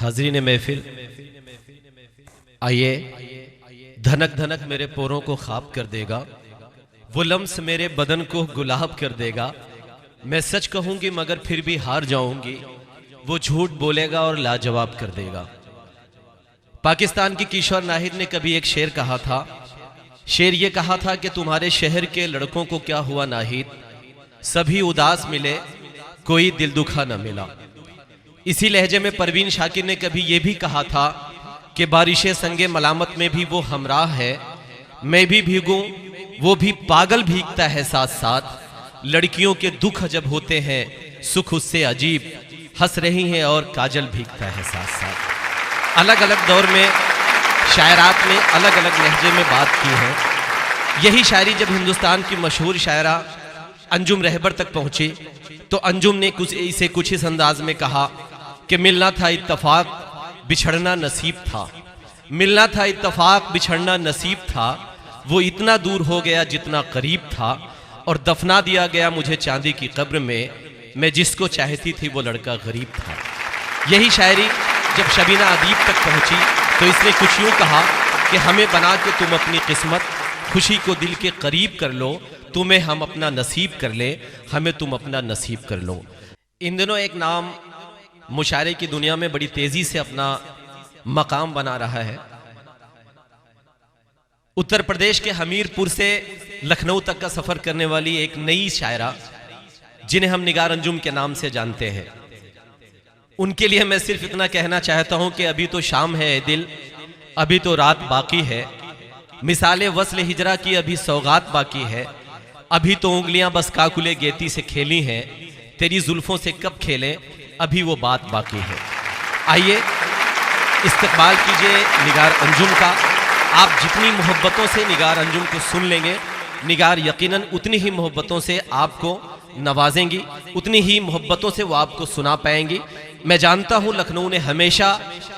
हाज़रीन महफिल, आइए धनक धनक मेरे पोरों को ख़ाब कर देगा, वो लम्स मेरे बदन को गुलाब कर देगा। मैं सच कहूँगी मगर फिर भी हार जाऊँगी, वो झूठ बोलेगा और लाजवाब कर देगा। पाकिस्तान की किशोर नाहिद ने कभी एक शेर कहा था। शेर ये कहा था कि तुम्हारे शहर के लड़कों को क्या हुआ नाहिद, सभी उदास मिले कोई दिल दुखा न मिला। इसी लहजे में परवीन शाकिर ने कभी ये भी कहा था कि बारिशे संगे मलामत में भी वो हमराह है, मैं भी भीगूं वो भी पागल भीगता है साथ साथ। लड़कियों के दुख जब होते हैं सुख उससे अजीब, हंस रही हैं और काजल भीगता है साथ साथ। अलग अलग दौर में शायरात में अलग अलग लहजे में बात की है। यही शायरी जब हिंदुस्तान की मशहूर शायरा अंजुम रहबर तक पहुंची तो अंजुम ने कुछ इस अंदाज में कहा कि मिलना था इत्तफाक बिछड़ना नसीब था, मिलना था इत्तफाक बिछड़ना नसीब था, वो इतना दूर हो गया जितना करीब था, और दफना दिया गया मुझे चांदी की कब्र में, मैं जिसको चाहती थी वो लड़का गरीब था। यही शायरी जब शबीना अदीब तक पहुंची तो इसने कुछ यूँ कहा कि हमें बना के तुम अपनी किस्मत, खुशी को दिल के करीब कर लो, तुम्हें हम अपना नसीब कर ले, हमें तुम अपना नसीब कर लो। इन दिनों एक नाम मुशायरे की दुनिया में बड़ी तेजी से अपना मकाम बना रहा है। उत्तर प्रदेश के हमीरपुर से लखनऊ तक का सफर करने वाली एक नई शायरा जिन्हें हम निगार अंजुम के नाम से जानते हैं, उनके लिए मैं सिर्फ इतना कहना चाहता हूं कि अभी तो शाम है दिल, अभी तो रात बाकी है, मिसाले वस्ल हिजरा की अभी सौगात बाकी है, अभी तो उंगलियां बस काकुले गेती से खेली हैं, तेरी जुल्फों से कब खेलें अभी वो बात बाकी है। आइए इस्तकबाल कीजिए निगार अंजुम का। आप जितनी मोहब्बतों से निगार अंजुम को सुन लेंगे, निगार यकीनन उतनी ही मोहब्बतों से आपको नवाजेंगी, उतनी ही मोहब्बतों से वो आपको सुना पाएंगी। मैं जानता हूँ लखनऊ ने हमेशा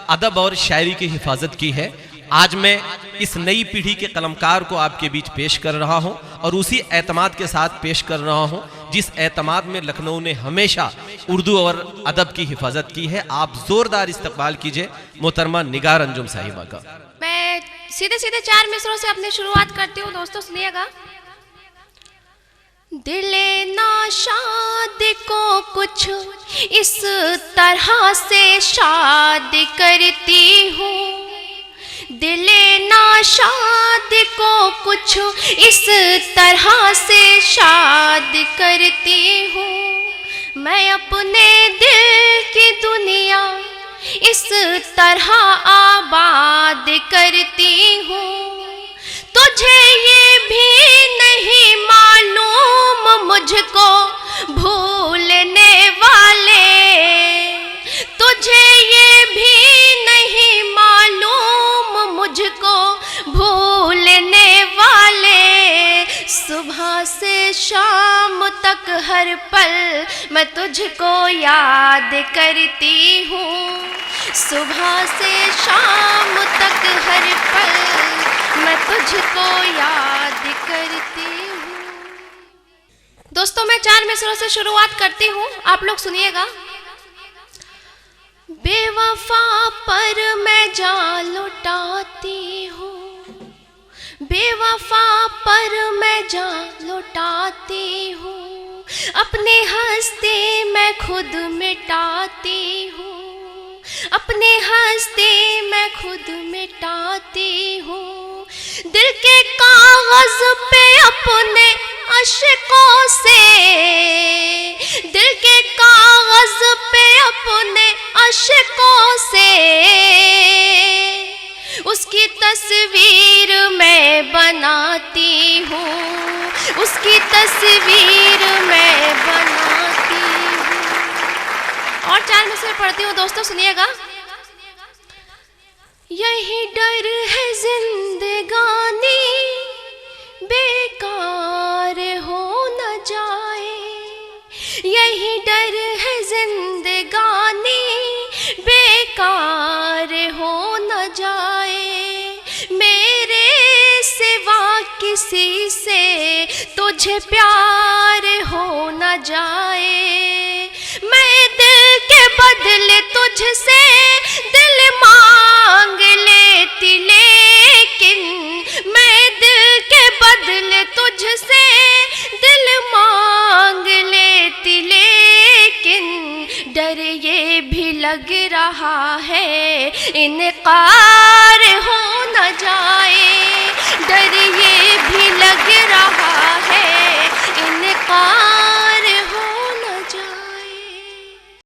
अदब और शायरी की हिफाजत की है। आज मैं इस नई पीढ़ी के कलमकार को आपके बीच पेश कर रहा हूं और उसी एतमाद के साथ पेश कर रहा हूं जिस एतमाद में लखनऊ ने हमेशा उर्दू और अदब की हिफाजत की है। आप जोरदार इस्तकबाल कीजिए मोहतरमा निगार अंजुम साहिबा का। मैं सीधे सीधे 4 मिसरों से अपनी शुरुआत करती हूँ, दोस्तों सुनिएगा। दिले नाशाद को कुछ इस तरह से शाद करती हूँ, दिले नाशाद को कुछ इस तरह से शाद करती हूँ। मैं अपने दिल की दुनिया इस तरह आबाद करती हूँ। तुझे ये भी नहीं मालूम मुझको भूलने वाले, तुझे ये भी नहीं मालूम मुझको भूलने वाले। सुबह से शाम तक हर पल मैं तुझको याद करती हूँ, सुबह से शाम तक हर पल मैं तुझको याद करती हूँ। दोस्तों मैं 4 मिसरों से शुरुआत करती हूँ, आप लोग सुनिएगा। बेवफा पर मैं जान लुटाती हूँ, बेवफा पर मैं जान लुटाती हूँ, अपने हंसते मैं खुद मिटाती हूँ, अपने हंसते मैं खुद मिटाती हूँ। दिल के कागज पे अपने अशकों से, दिल के कागज पे अपने अशकों से उसकी तस्वीर मैं बनाती हूँ, उसकी तस्वीर मैं बनाती हूँ। और 4 मिसरे पढ़ती हूँ, दोस्तों सुनिएगा। यही डर है जिंदगानी बेकार हो न जाए, यही डर है जिंदगानी बेकार हो न जाए। मेरे सिवा किसी से तुझे प्यार हो न जाए, मैं दिल के बदले तुझसे दिल मुझसे दिल मांग लेती, लेकिन डर ये भी लग रहा है इनकार हो न जाए, डर ये